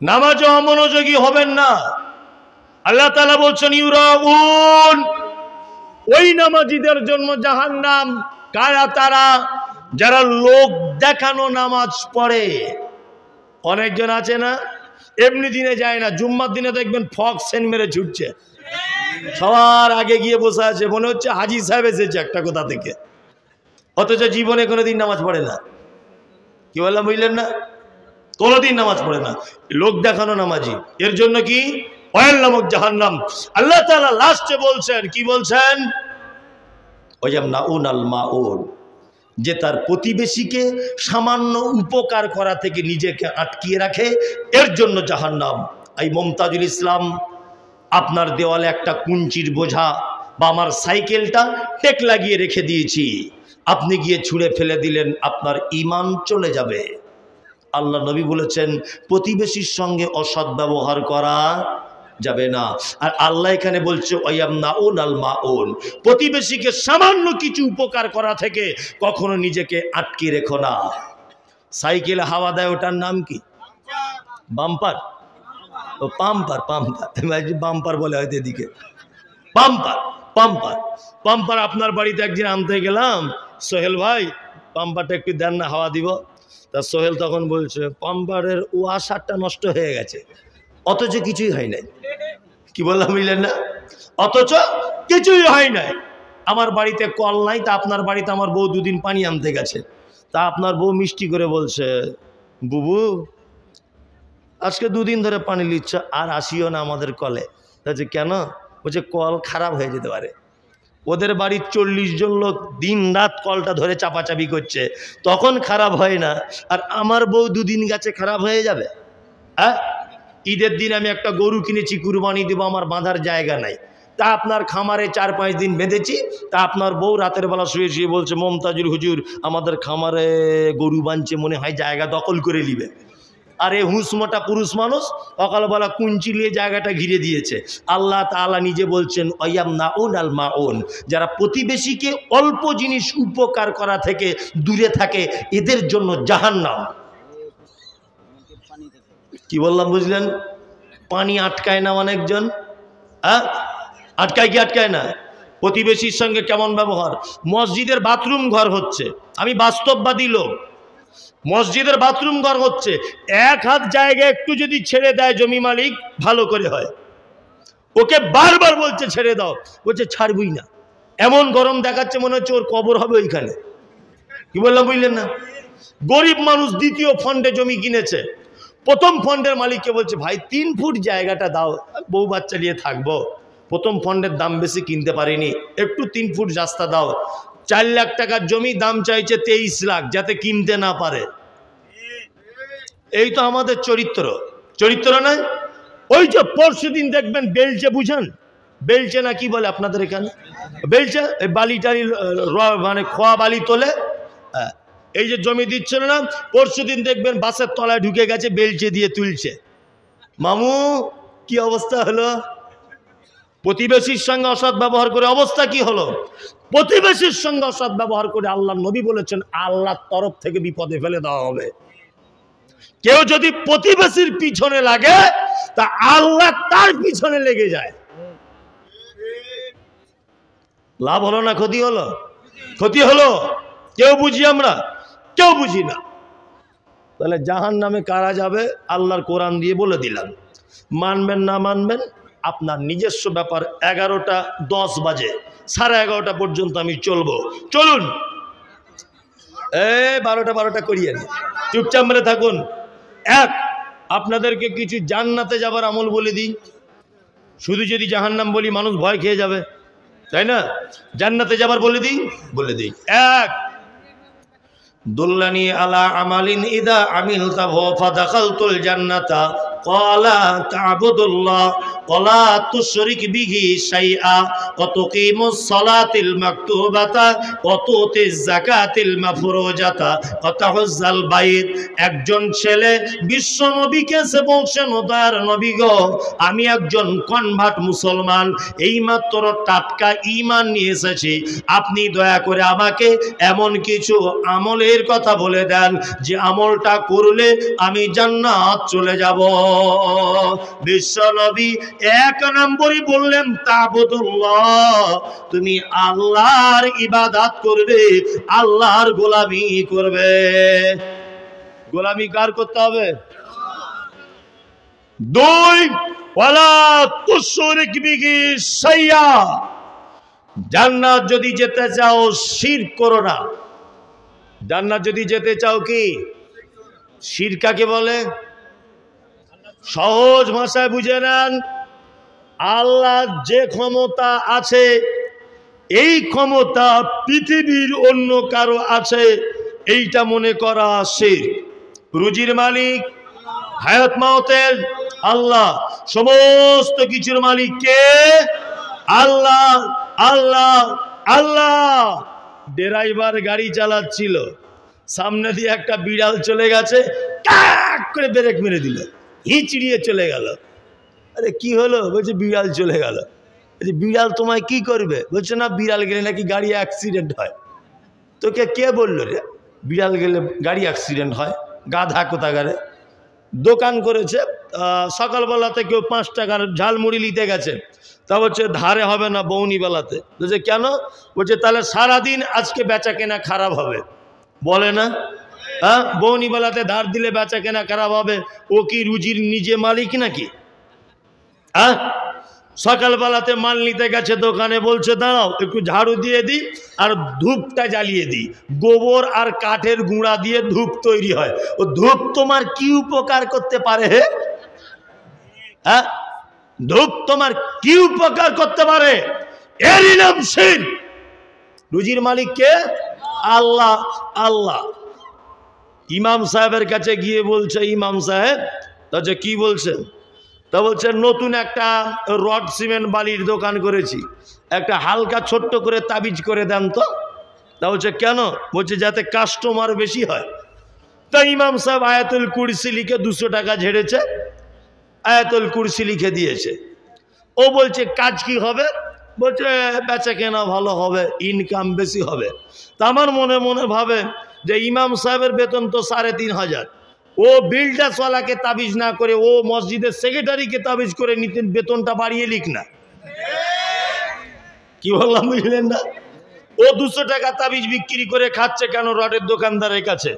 নামাজে অমনোযোগী হবেন না। আল্লাহ তাআলা বলছেন ইউরাউন, ওই নামাজীদের জন্য জাহান্নাম। কারা তারা? যারা লোক দেখানো নামাজ পড়ে। অনেকজন আছে না, এমনি দিনে যায় না, জুম্মার দিনে দেখবেন ফক সেন মেরে ছুটছে, সবার আগে গিয়ে বসে আছে, মনে হচ্ছে হাজি সাহেব এসেছে একটা কোথা থেকে, অথচ জীবনে কোনোদিন নামাজ পড়ে না। কি বললাম বুঝলেন না? কোনোদিন নামাজ পড়ে না, লোক দেখানো নামাজি। এর জন্য কি ওয়াইল নামক জাহান্নাম। আল্লাহ তাআলা লাস্টে বলছেন, কি বলছেন? ওয়ায়ামনাউন আল মাউন, যে তার প্রতিবেশীকে সামান্য উপকার করা থেকে নিজেকে আটকিয়ে রাখে, এর জন্য জাহান্নাম। এই মমতাজুল ইসলাম, আপনার দেওয়ালে একটা কুঞ্চির বোঝা বা আমার সাইকেলটা টেক লাগিয়ে রেখে দিয়েছি, আপনি গিয়ে ছুঁড়ে ফেলে দিলেন, আপনার ঈমান চলে যাবে। আল্লাহ নবী বলেছেন প্রতিবেশীর সঙ্গে অসৎ ব্যবহার করা যাবে না। আর আল্লাহ এখানে বলছে ওয়ায়ামনাউন আল মাউন, প্রতিবেশীকে সামান্য কিছু উপকার করা থেকে কখনো নিজেকে আটকে রেখো না। সাইকেলে হাওয়া দেয়, ওটার নাম কি? বাম্পার? ও পাম্পার, পাম্পার, বাম্পার বলে হয়তো এদিকে। পাম্পার, পাম্পার, পাম্পার আপনার বাড়িতে একদিন আনতে গেলাম, সোহেল ভাই পাম্পারটা একটু দেন না, হাওয়া দিব। তা সোহেল তখন বলছে পাম্পারের ওয়াশারটা নষ্ট হয়ে গেছে, অথচ কিছুই হয় নাই। কি বললাম বুঝলেন না? অথচ কিছুই হয় নাই। আমার বাড়িতে কল নাই, তা আপনার বাড়িতে আমার বউ দুদিন পানি আনতে গেছে, তা আপনার বউ মিষ্টি করে বলছে, বুবু আজকে দুদিন ধরে পানি নিচ্ছ, আর আসিও না আমাদের কলে। বলছে কেন? বলছে কল খারাপ হয়ে যেতে পারে। ওদের বাড়ির 40 জন লোক দিন রাত কলটা ধরে চাপাচাপি করছে, তখন খারাপ হয় না, আর আমার বউ দুদিন গেছে খারাপ হয়ে যাবে? হ্যাঁ, ঈদের দিন আমি একটা গরু কিনেছি, কুরবানি দেবো, আমার বাঁধার জায়গা নাই, তা আপনার খামারে 4-5 দিন বেঁধেছি, তা আপনার বউ রাতের বেলা শুয়ে শুয়ে বলছে মমতাজুল হুজুর আমাদের খামারে গরু বাঁধছে, মনে হয় জায়গা দখল করে নিবে। আরে হুঁসমোটা পুরুষ মানুষ সকালবেলা কুঞ্চি নিয়ে জায়গাটা ঘিরে দিয়েছে। আল্লাহ তাআলা নিজে বলছেন ওয়ায়ামনাউন আল মাউন, যারা প্রতিবেশীকে অল্প জিনিস উপকার করা থেকে দূরে থাকে, এদের জন্য জাহান্নাম। কি বললাম বুঝলেন? পানি আটকায় না অনেকজন, হ্যাঁ আটকায় কি আটকায় না? প্রতিবেশীর সঙ্গে কেমন ব্যবহার? মসজিদের বাথরুম ঘর হচ্ছে, আমি বাস্তববাদী লোক, মসজিদের বাথরুম ঘর হচ্ছে, এক হাত জায়গা একটু যদি ছেড়ে দেয় জমি মালিক, ভালো করে হয়, ওকে বারবার বলছে ছেড়ে দাও, বলছে ছাড়বই না। এমন গরম দেখাচ্ছে মনে হচ্ছে ওর কবর হবে ওইখানে। কি বললাম বুঝলেন না? গরিব মানুষ দ্বিতীয় ফন্ডে জমি কিনেছে, প্রথম ফন্ডের মালিককে বলছে ভাই 3 ফুট জায়গাটা দাও, বউ বাচ্চা নিয়ে থাকবো, প্রথম ফন্ডের দাম বেশি কিনতে পারিনি, একটু 3 ফুট রাস্তা দাও। 4 লাখ টাকার জমি, দাম চাইছে 23 লাখ, যাতে কিনতে না পারে। এই তো আমাদের চরিত্র, চরিত্র নয়? ওই যে পরশু দিন দেখবেন বেলচে, বুঝেন বেলচে না কি বলে আপনাদের এখানে? বেলচে, এই বালি টালি মানে খোয়া বালি তোলে, এই যে জমি দিচ্ছিল না, পরশু দিন দেখবেন বাসের তলায় ঢুকে গেছে, বেলচে দিয়ে তুলছে। মামু কি অবস্থা হলো? প্রতিবেশীর সঙ্গে অসৎ ব্যবহার করে অবস্থা কি হলো? প্রতিবেশীর সঙ্গে অসৎ ব্যবহার করে আল্লাহ নবী বলেছেন আল্লাহর তরফ থেকে বিপদে ফেলে দেওয়া হবে। কেউ যদি প্রতিবেশীর পিছনে লাগে, তা আল্লাহ তার পিছনে লেগে যায়। লাভ হলো না ক্ষতি হলো? ক্ষতি হলো। কেউ বুঝি আমরা? কেউ বুঝি না। তাহলে জাহান্নামে কারা যাবে? আল্লাহর কোরআন দিয়ে বলে দিলাম। মানবেন না মানবেন আপনার নিজস্ব ব্যাপার। 11টা 10 বাজে, 11:30 পর্যন্ত আমি চলবো, চলুন। 12টা করিয়েন, চুপচাপ মেরে থাকুন। আপনাদেরকে কিছু জান্নাতে যাবার আমল বলে দিই। শুধু যদি জাহান্নাম বলি মানুষ ভয় খেয়ে যাবে, তাই না? জান্নাতে যাবার বলে দিই, বলে দিই। 1, দুল্লানি আলা আমালিন ইদা আমিলতাহু ফাদাখালতুল জান্নাতা ক্বালা তা'বুদুল্লাহ ওয়ালা তুশরিক বিহি শাইআ ওয়া তুকিমুস সালাতিল মাকতুবাতা ওয়া তুতিজ যাকাতিল মাফরুজাতা ওয়া তাহুজ্জাল বাইত। একজন ছেলে বিশ্ব নবীকে সে বলছেন, ও দয়ার নবী গো, আমি একজন কনভার্ট মুসলমান, এইমাত্র টাটকা ঈমান নিয়ে এসেছি, আপনি দয়া করে আমাকে এমন কিছু আমলের কথা বলে দেন যে আমলটা করলে আমি জান্নাত চলে যাব। বিশ্ব নবী এক নম্বরই বললেন তা'বুদুল্লাহ, তুমি আল্লাহর ইবাদত করবে, আল্লাহর গোলামি করবে। গোলামি কার করতে হবে? দুই, ওয়ালা তুশরিক বিহি শাইআ, জান্নাত যদি যেতে চাও শিরক করো না। জান্নাত যদি যেতে চাও কি শিরক কাকে বলে? সহজ ভাষায় বুঝে নেন, আল্লাহ যে ক্ষমতা আছে এই ক্ষমতা পৃথিবীর অন্য কারো আছে এইটা মনে করা শিরক। রুজির মালিক, হায়াত মাউতের আল্লাহ, সমস্ত কিছুর মালিক কে? আল্লাহ। আল্লাহ আল্লাহ। ড্রাইভার গাড়ি চালাচ্ছিল, সামনে দিয়ে একটা বিড়াল চলে গেছে, টাক করে ব্রেক মেরে দিল, হিঁচড়িয়ে চলে গেল। আরে কি হলো? বলছে বিড়াল চলে গেল। বলছে বিড়াল তোমায় কি করবে? বলছে না, বিড়াল গেলে নাকি গাড়ি অ্যাক্সিডেন্ট হয়। তোকে কে বললো রে বিড়াল গেলে গাড়ি অ্যাক্সিডেন্ট হয়? গাধা কোথাকারে। দোকান করেছে, সকালবেলাতে কেউ 5 টাকার ঝালমুড়ি নিতে গেছে, তা বলছে ধারে হবে না, বৌনিবেলাতে। বলছে কেন? বলছে তাহলে সারাদিন আজকে বেচা কেনা খারাপ হবে। বলে না? হ্যাঁ, বৌনিবেলাতে ধার দিলে বেচা কেনা খারাপ হবে। ও কি রুজির নিজে মালিক নাকি? হ্যাঁ, সকালবেলাতে মাল নিতে গেছে দোকানে, বলছে দাঁড়াও একটু ঝাড়ু দিয়ে দিই আর ধূপটা জ্বালিয়ে দিই। গোবর আর কাঠের গুঁড়া দিয়ে ধূপ তৈরি হয়। ও ধূপ তোমার কি উপকার করতে পারে? হ্যাঁ, ধূপ তোমার কি উপকার করতে পারে? এরই নাম শিরক। রুজির মালিক কে? আল্লাহ। আল্লাহ। ইমাম সাহেবের কাছে গিয়ে বলছে, ইমাম সাহেব, তা কি বলছেন? তা বলছে নতুন একটা রড সিমেন্ট বালির দোকান করেছি, একটা হালকা ছোট্ট করে তাবিজ করে দেন তো। তা বলছে কেন? বলছে যাতে কাস্টমার বেশি হয়। তা ইমাম সাহেব আয়াতুল কুরসি লিখে 200 টাকা ঝেড়েছে, আয়াতুল কুরসি লিখে দিয়েছে। ও বলছে কাজ কি হবে? বলছে বেচা কেনা ভালো হবে, ইনকাম বেশি হবে। তা আমার মনে মনে ভাবে যে ইমাম সাহেবের বেতন তো 3500, ও বিল্ডার্সওয়ালাকে তাবিজ না করে ও মসজিদের সেক্রেটারিকে তাবিজ করে নিতেন, বেতনটা বাড়িয়ে লিখ না। কি বললাম বুঝলেন না? ও 200 টাকা তাবিজ বিক্রি করে খাচ্ছে কেন রডের দোকানদারের কাছে?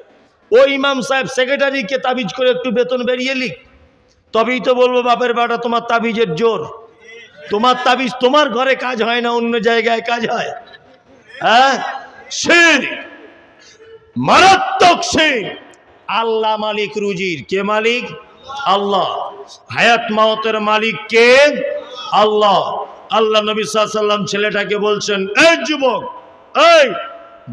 ও ইমাম সাহেব সেক্রেটারিকে তাবিজ করে একটু বেতন বেরিয়ে লিখ, তবেই তো বলবো বাপের বেটা তোমার তাবিজের জোর। তোমার তাবিজ তোমার ঘরে কাজ হয় না, অন্য জায়গায় কাজ হয়। হ্যাঁ, শিরক, মারাত্মক শিরক। আল্লাহ মালিক রুজির। কে মালিক? আল্লাহ। হায়াত মাউতের মালিক কে? আল্লাহ। আল্লাহ নবী সাল্লাল্লাহু আলাইহি ওয়াসাল্লাম ছেলেটাকে বলছেন, এই যুবক, এই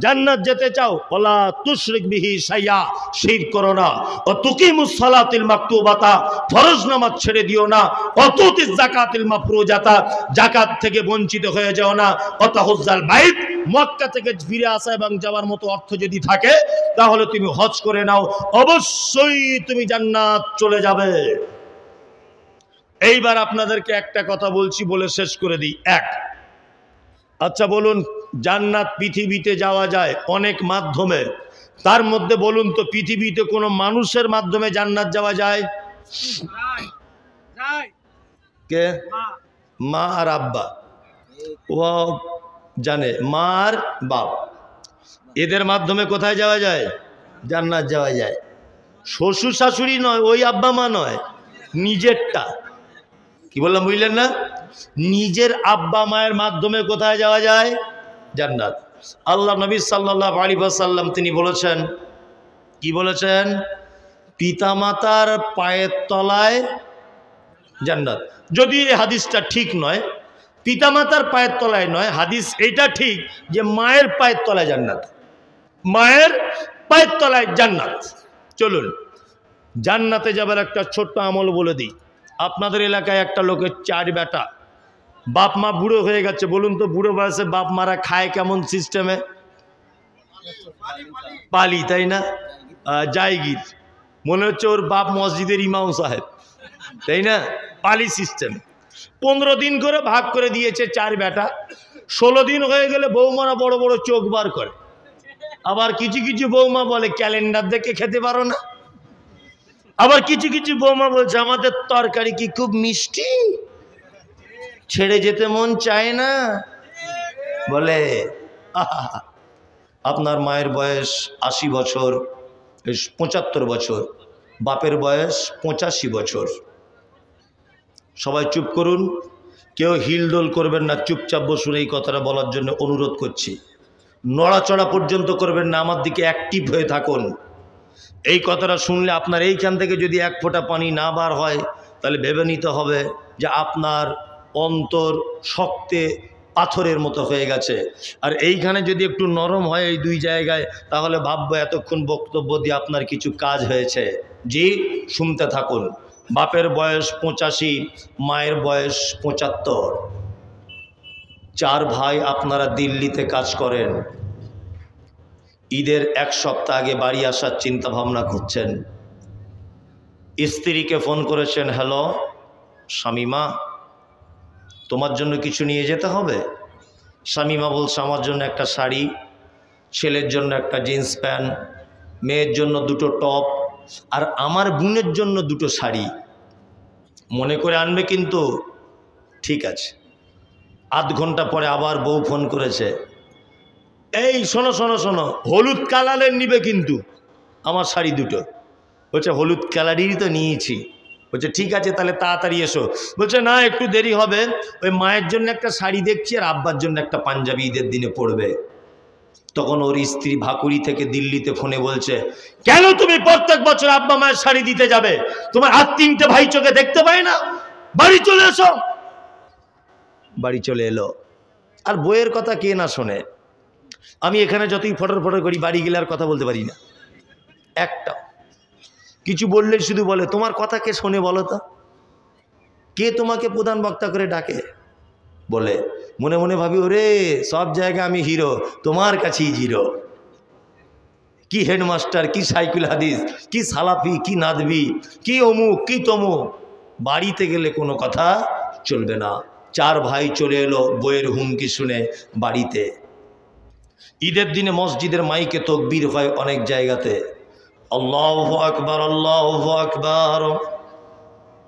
জান্নাত যেতে চাও, ওয়ালা তুশরিক বিহি শাইআ, শিরক করো না। ও তুকিমুস সালাতিল মাকতুবাতা, ফরজ নামাজ ছেড়ে দিও না। ও তুতিজ যাকাতিল মাফরুজাতা, যাকাত থেকে বঞ্চিত হয়ে যাও না। ও তাহুজ্জাল বাইত, মক্কা থেকে ফিরে আসা এবং যাওয়ার মতো অর্থ যদি থাকে তাহলে তুমি হজ করে নাও, অবশ্যই তুমি জান্নাত চলে যাবে। এইবার আপনাদেরকে একটা কথা বলছি, বলে শেষ করে দিই। আচ্ছা বলুন, জান্নাত পৃথিবীতে যাওয়া যায় অনেক মাধ্যমে, তার মধ্যে বলুন তো পৃথিবীতে কোনো মানুষের মাধ্যমে জান্নাত যাওয়া যায়? কে? মা আর আব্বা। ও জানে, মা আর বাপ, এদের মাধ্যমে কোথায় যাওয়া যায়? জান্নাত যাওয়া যায়। শ্বশুর শাশুড়ি নয়, ওই আব্বা মা নয়, নিজেরটা। কি বললাম বুঝলেন না? নিজের আব্বা মায়ের মাধ্যমে কোথায় যাওয়া যায়? জান্নাত। আল্লাহ নবী সাল্লাল্লাহু আলাইহি ওয়াসাল্লাম তিনি বলেছেন, কি বলেছেন? পিতামাতার পায়ের তলায় জান্নাত। যদি এই হাদিসটা ঠিক নয়, পিতামাতার পায়ের তলায় নয়, হাদিস এইটা ঠিক যে মায়ের পায়ের তলায় জান্নাত, মায়ের পায়ের তলায় জান্নাত। চলুন জান্নাতে যাবার একটা ছোট্ট আমল বলে দিই। আপনাদের এলাকায় একটা লোকের 4 বেটা, বাপ মা বুড়ো হয়ে গেছে। বলুন তো বুড়ো বয়সে বাপ মারা খায় কেমন সিস্টেমে? পালি, তাই না? জায়গির, মনে হচ্ছে ওর বাপ মসজিদের ইমাম সাহেব, তাই না? পালি সিস্টেম। 15 দিন করে ভাগ করে দিয়েছে 4 বেটা। 16 দিন হয়ে গেলে বৌমারা বড় বড় চোখ বার করে। আবার কিছু কিছু বৌমা বলে ক্যালেন্ডার দেখে খেতে পারো না। আবার কিছু কিছু বৌমা বলছে আমাদের তরকারি কি খুব মিষ্টি, ছেড়ে যেতে মন চায় না। বলে আপনার মায়ের বয়স 80 বছর, 75 বছর, বাপের বয়স 85 বছর। সবাই চুপ করুন, কেউ হিলদোল করবেন না, চুপচাপ বসুন। এই কথাটা বলার জন্য অনুরোধ করছি। নড়াচড়া পর্যন্ত করবেন না, আমার দিকে অ্যাক্টিভ হয়ে থাকুন। এই কথাটা শুনলে আপনার এইখান থেকে যদি 1 ফোঁটা পানি না বার হয়, তাহলে ভেবে নিতে হবে যে আপনার অন্তর শক্তে পাথরের মতো হয়ে গেছে। আর এইখানে যদি একটু নরম হয় এই 2 জায়গায়, তাহলে ভাববো এতক্ষণ বক্তব্য দিয়ে আপনার কিছু কাজ হয়েছে। জি, শুনতে থাকুন। বাপের বয়স 85, মায়ের বয়স 75। 4 ভাই আপনারা দিল্লিতে কাজ করেন। ঈদের 1 সপ্তাহ আগে বাড়ি আসার চিন্তা ভাবনা করছেন। স্ত্রীকে ফোন করেছেন, হ্যালো শামিমা, তোমার জন্য কিছু নিয়ে যেতে হবে? শামিমা বলছে আমার জন্য একটা শাড়ি, ছেলের জন্য একটা জিন্স প্যান্ট, মেয়ের জন্য 2টো টপ, আর আমার বোনের জন্য 2টো শাড়ি। মনে করে আনবে কিন্তু। ঠিক আছে। আধ ঘন্টা পরে আবার বউ ফোন করেছে, এই শোনো শোনো শোনো, হলুদ কালারের নিবে কিন্তু আমার শাড়ি 2টো। বলছে হলুদ কালারেরই তো নিয়েছি। বলছে ঠিক আছে তাহলে তাড়াতাড়ি এসো। বলছে না একটু দেরি হবে, ওই মায়ের জন্য একটা শাড়ি দেখছি আর আব্বার জন্য একটা পাঞ্জাবি ঈদের দিনে পরবে। তখন ওর স্ত্রী ভাকুড়ি থেকে দিল্লিতে ফোনে বলছে, কেন তুমি প্রত্যেক বছর আব্বা মায়ের শাড়ি দিতে যাবে? তোমার আর 3টে ভাই চোখে দেখতে পায় না? বাড়ি চলে এসো। বাড়ি চলে এলো। আর বইয়ের কথা কে না শোনে? আমি এখানে যতই ফটর ফটর করি, বাড়ি গেলে আর কথা বলতে পারি না একটা। কিছু বললে শুধু বলে তোমার কথা কে শোনে বলো তো? কে তোমাকে প্রধান বক্তা করে ডাকে? বলে মনে মনে ভাবি ওরে সব জায়গায় আমি হিরো, তোমার কাছেই জিরো। কি হেডমাস্টার, কি সাইকুল হাদিস, কি সালাফি, কি নাদবি, কি অমুক, কি তমুক। বাড়িতে গেলে কোনো কথা চলবে না। 4 ভাই চলে এলো বইয়ের হুমকি শুনে বাড়িতে। ঈদের দিনে মসজিদের মাইকে তাকবীর হয় অনেক জায়গাতে, আল্লাহু আকবার, আল্লাহু আকবার,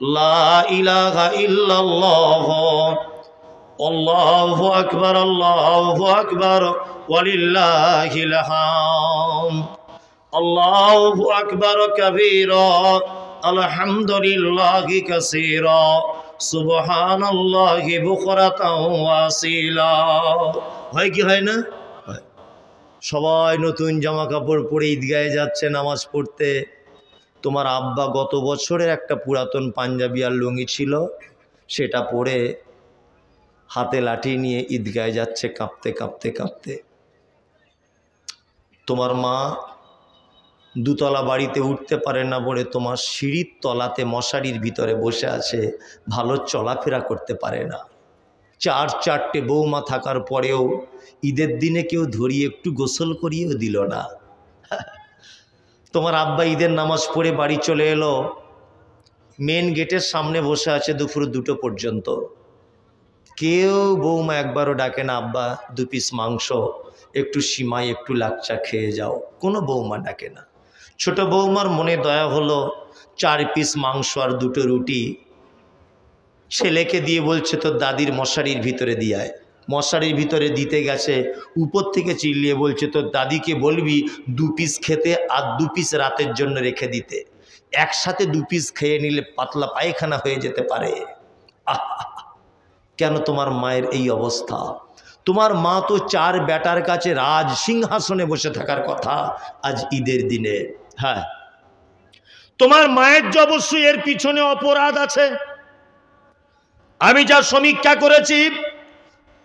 লা ইলাহা ইল্লাল্লাহ, আল্লাহু আকবার, আল্লাহু আকবার, ওয়ালিল্লাহিল হামদ, আল্লাহু আকবার কাবীরা, আলহামদুলিল্লাহি কাসীরা, সুবহানাল্লাহি বুকরাতাও ওয়া আসীলা। হয় কি হয় না? সবাই নতুন জামা কাপড় পরে ঈদগাহে যাচ্ছে নামাজ পড়তে। তোমার আব্বা গত বছরের একটা পুরাতন পাঞ্জাবি আর লুঙ্গি ছিল, সেটা পরে হাতে লাঠি নিয়ে ঈদগাহে যাচ্ছে কাঁপতে কাঁপতে কাঁপতে। তোমার মা 2 তলা বাড়িতে উঠতে পারে না বলে তোমার সিঁড়ির তলাতে মশারির ভিতরে বসে আছে, ভালো চলাফেরা করতে পারে না। 4-4টে বৌমা থাকার পরেও ঈদের দিনে কেউ ধরিয়ে একটু গোসল করিয়েও দিল না। তোমার আব্বা ঈদের নামাজ পড়ে বাড়ি চলে এলো, মেন গেটের সামনে বসে আছে দুপুর 2টো পর্যন্ত। কেউ বৌমা একবারও ডাকে না, আব্বা 2 পিস মাংস, একটু সিমাই, একটু লাচ্চা খেয়ে যাও। কোনো বৌমা ডাকে না। ছোট বৌমার মনে দয়া হলো, 4 পিস মাংস আর 2টো রুটি ছেলেকে দিয়ে বলছে তোর দাদির মশারির ভিতরে দিয়ায়। মশারির ভিতরে দিতে গেছে, উপর থেকে চিল্লিয়ে বলছে তোর দাদিকে বলবি 2 পিস খেতে আর 2 পিস রাতের জন্য রেখে দিতে। একসাথে 2 পিস খেয়ে নিলে পাতলা পায়খানা হয়ে যেতে পারে। কেন তোমার মায়ের এই অবস্থা? তোমার মা তো 4 বেটার কাছে রাজ সিংহাসনে বসে থাকার কথা আজ ঈদের দিনে। হ্যাঁ, তোমার মায়ের যে অবশ্যই এর পিছনে অপরাধ আছে। আমি যা সমীক্ষা করেছি,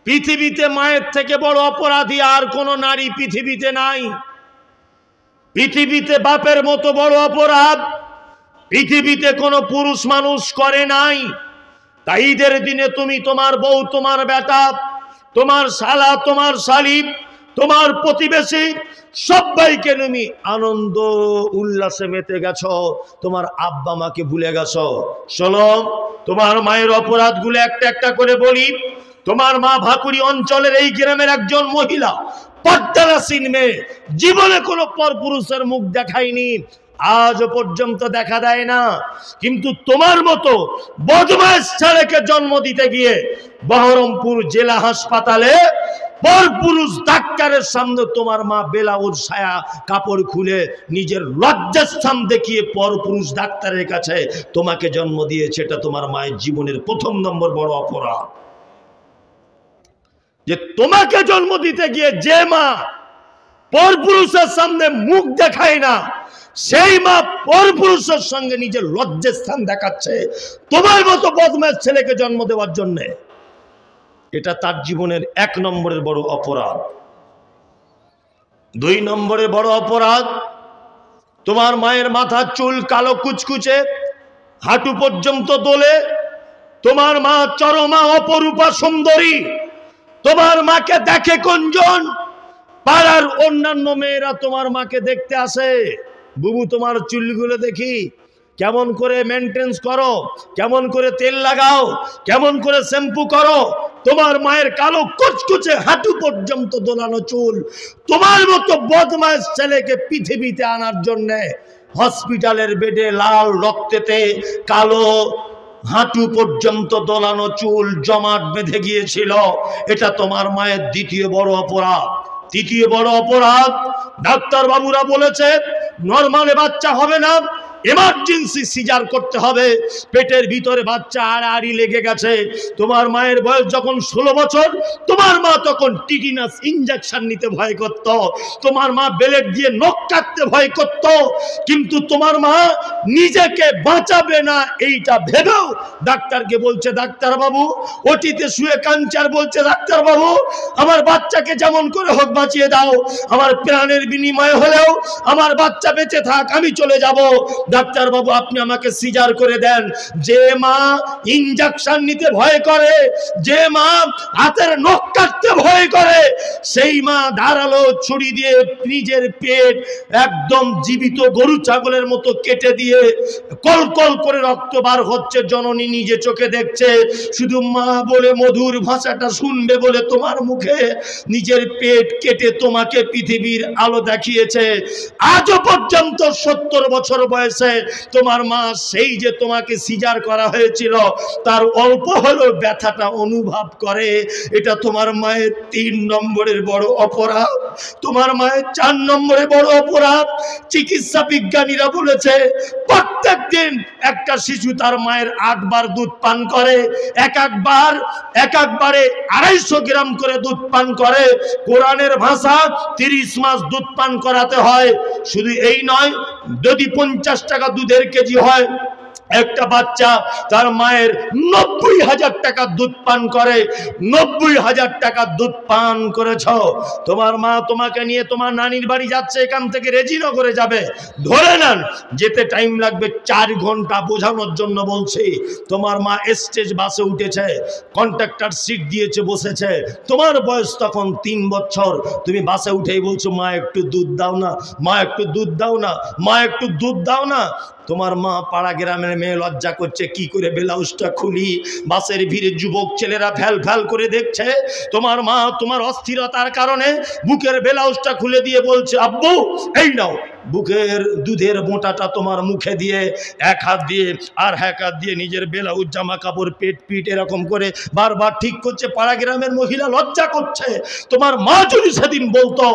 পৃথিবীতে মায়ের থেকে বড় অপরাধী আর কোন নারী পৃথিবীতে নাই। পৃথিবীতে বাপের মতো বড় অপরাধ পৃথিবীতে কোনো পুরুষ মানুষ করে নাই। তাই ঈদের দিনে তুমি তোমার বউ, তোমার বেটা, তোমার শালা, তোমার শালী, তোমার প্রতিবেশী সবাইকে তুমি আনন্দ উল্লাসে মেতে গেছো, তোমার আব্বা মাকে ভুলে গেছো। শোনো, তোমার মায়ের অপরাধগুলো একটা একটা করে বলি। তোমার মা ভাকুড়ি অঞ্চলের এই গ্রামের একজন মহিলা, পর্দারাসীন মেয়ে, জীবনে কোনো পরপুরুষের মুখ দেখায়নি, আজও পর্যন্ত দেখা দেয় না। কিন্তু তোমার মতো বদমাশ ছেলেকে জন্ম দিতে গিয়ে বহরমপুর জেলা হাসপাতালে পরপুরুষ ডাক্তারের সামনে তোমার মা বেলাউজ সায়া কাপড় খুলে নিজের লজ্জাস্থান দেখিয়ে পরপুরুষ ডাক্তারের কাছে তোমাকে জন্ম দিয়েছে। এটা তোমার মায়ের জীবনের প্রথম নম্বর বড় অপরাধ। যে তোমাকে জন্ম দিতে গিয়ে যে মা পরপুরুষের সামনে মুখ দেখায় না, সেই মা পরপুরুষের সঙ্গে নিজের লজ্জাস্থান দেখাচ্ছে তোমার মতো বদমাশ ছেলেকে জন্ম দেওয়ার জন্য। এটা তার জীবনের 1 নম্বরের বড় অপরাধ। 2 নম্বরের বড় অপরাধ, তোমার মায়ের মাথার চুল কালো কুচকুচে, হাঁটু পর্যন্ত দোলে। তোমার মা চরমা অপরূপা সুন্দরী। তোমার মাকে দেখে কোনজন? পাড়ার অন্যান্য মেয়েরা তোমার মাকে দেখতে আসে। বুবু, তোমার চুলগুলো দেখি, কেমন করে মেনটেন্স করো, কেমন করে তেল লাগাও, কেমন করে শ্যাম্পু করো। তোমার মায়ের কালো কুচকুচে হাঁটু পর্যন্ত দোলানো চুল। তোমার মতো বদমাশ ছেলেকে পৃথিবীতে আনার জন্য হসপিটালের বেডে লাল রক্তেতে কালো হাঁটু পর্যন্ত দোলানো চুল জমাট বেঁধে গিয়েছিল। এটা তোমার মায়ের 2য় বড় অপরাধ। 3য় বড় অপরাধ, ডাক্তার বাবুরা বলেছে নরমালে বাচ্চা হবে না, এমার্জেন্সি সিজার করতে হবে। পেটের ভিতরে বাচ্চা আড়াআড়ি লেগে গেছে। তোমার মায়ের বয়স যখন 16 বছর, তোমার মা তখন টিটিনাস ইনজেকশন নিতে ভয় করত। তোমার মা ব্লেড দিয়ে নখ কাটতে ভয় করত। কিন্তু তোমার মা নিজেকে বাঁচাবে না এইটা ভেবেও ডাক্তারকে বলছে, ডাক্তার বাবু ওটিতে শুয়ে কাঁদছে আর বলছে, ডাক্তার বাবু আমার বাচ্চাকে যেমন করে হোক বাঁচিয়ে দাও, আমার প্রাণের বিনিময়ে হলেও আমার বাচ্চা বেঁচে থাক, আমি চলে যাব। ডাক্তার বাবু আপনি আমাকে সিজার করে দেন। যে মা ইনজেকশন নিতে ভয় করে, যে মা হাতের নখ কাটতে ভয় করে, সেই মা ধারালো ছুরি দিয়ে নিজের পেট একদম জীবিত গরু ছাগলের মতো কেটে দিয়ে কলকল করে রক্ত বার হচ্ছে, জননী নিজে চোখে দেখছে। শুধু মা বলে মধুর ভাষাটা শুনবে বলে তোমার মুখে নিজের পেট কেটে তোমাকে পৃথিবীর আলো দেখিয়েছে। আজও পর্যন্ত 70 বছর বয়সে তোমার মা সেই যে তোমাকে সিজার করা হয়েছিল তার অল্প হলেও ব্যথাটা অনুভব করে। এটা তোমার মায়ের 3 নম্বরের বড় অপরাধ। তোমার মায়ের 4 নম্বরে বড় অপরাধ, চিকিৎসা বিজ্ঞানীরা বলেছে প্রত্যেক দিন একটা শিশু তার মায়ের 8 বার দুধ পান করে। এক একবারে 250 গ্রাম করে দুধ পান করে। কোরআনের ভাষা 30 মাস দুধ পান করাতে হয়। শুধু এই নয়, যদি 50 টাকা দুধের কেজি হয়, একটা বাচ্চা তার মায়ের 90,000 টাকা দুধ পান করে। 90,000 টাকা দুধ পান করেছ। তোমার মা তোমাকে নিয়ে তোমার নানির বাড়ি যাচ্ছে, এখান থেকে রেজিনগরে যাবে, ধরে নেন যেতে টাইম লাগবে 4 ঘন্টা। বোঝানোর জন্য বলছি, তোমার মা স্টেজ বাসে উঠেছে, কন্ট্রাক্টর সিট দিয়েছে, বসেছে। তোমার বয়স তখন 3 বছর। তুমি বাসে উঠেই বলছো মা একটু দুধ দাও না, মা একটু দুধ দাও না, মা একটু দুধ দাও না। তোমার মা পাড়া গ্রামের মেয়ে লজ্জা করছে, কি করে ব্লাউজটা খুলি। বাসের ভিড়ে যুবক ছেলেরা ফ্যাল ফ্যাল করে দেখছে। তোমার মা তোমার অস্থিরতার কারণে বুকের ব্লাউজটা খুলে দিয়ে বলছে, আব্বু এই নাও। বুকের দুধের মোটাটা তোমার মুখে দিয়ে এক হাত দিয়ে আর এক হাত দিয়ে নিজের ব্লাউজ জামা কাপড় পেট পিট এরকম করে বারবার ঠিক করছে। পাড়া গ্রামের মহিলা লজ্জা করছে। তোমার মা যদি সেদিন বলতো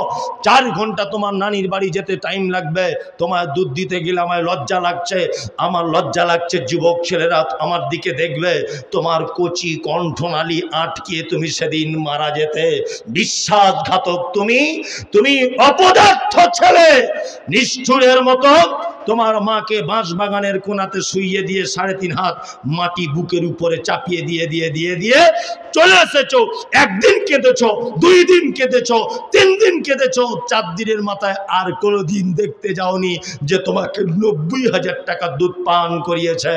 4 ঘন্টা তোমার নানির বাড়ি যেতে টাইম লাগবে, তোমার দুধ দিতে গেলে আমার লজ্জা লাগছে, আমার লজ্জা লাগছে, যুবক ছেলেরা আমার দিকে দেখবে, তোমার কচি কণ্ঠনালী আটকিয়ে তুমি সেদিন মারা যেতে। বিশ্বাসঘাতক তুমি, তুমি অপদার্থ ছেলে, নিষ্ঠুরের মতো তোমার মাকে বাঁশ বাগানের কোনাতে শুইয়ে দিয়ে 3.5 হাত মাটি বুকের উপরে চাপিয়ে দিয়ে চলে এসেছো। একদিন কেঁদেছো, 2 দিন কেঁদেছো, 3 দিন কেঁদেছো, 4 দিনের মাথায় আর কোনোদিন দেখতে যাওনি যে তোমাকে 90,000 টাকা দুধ পান করিয়েছে।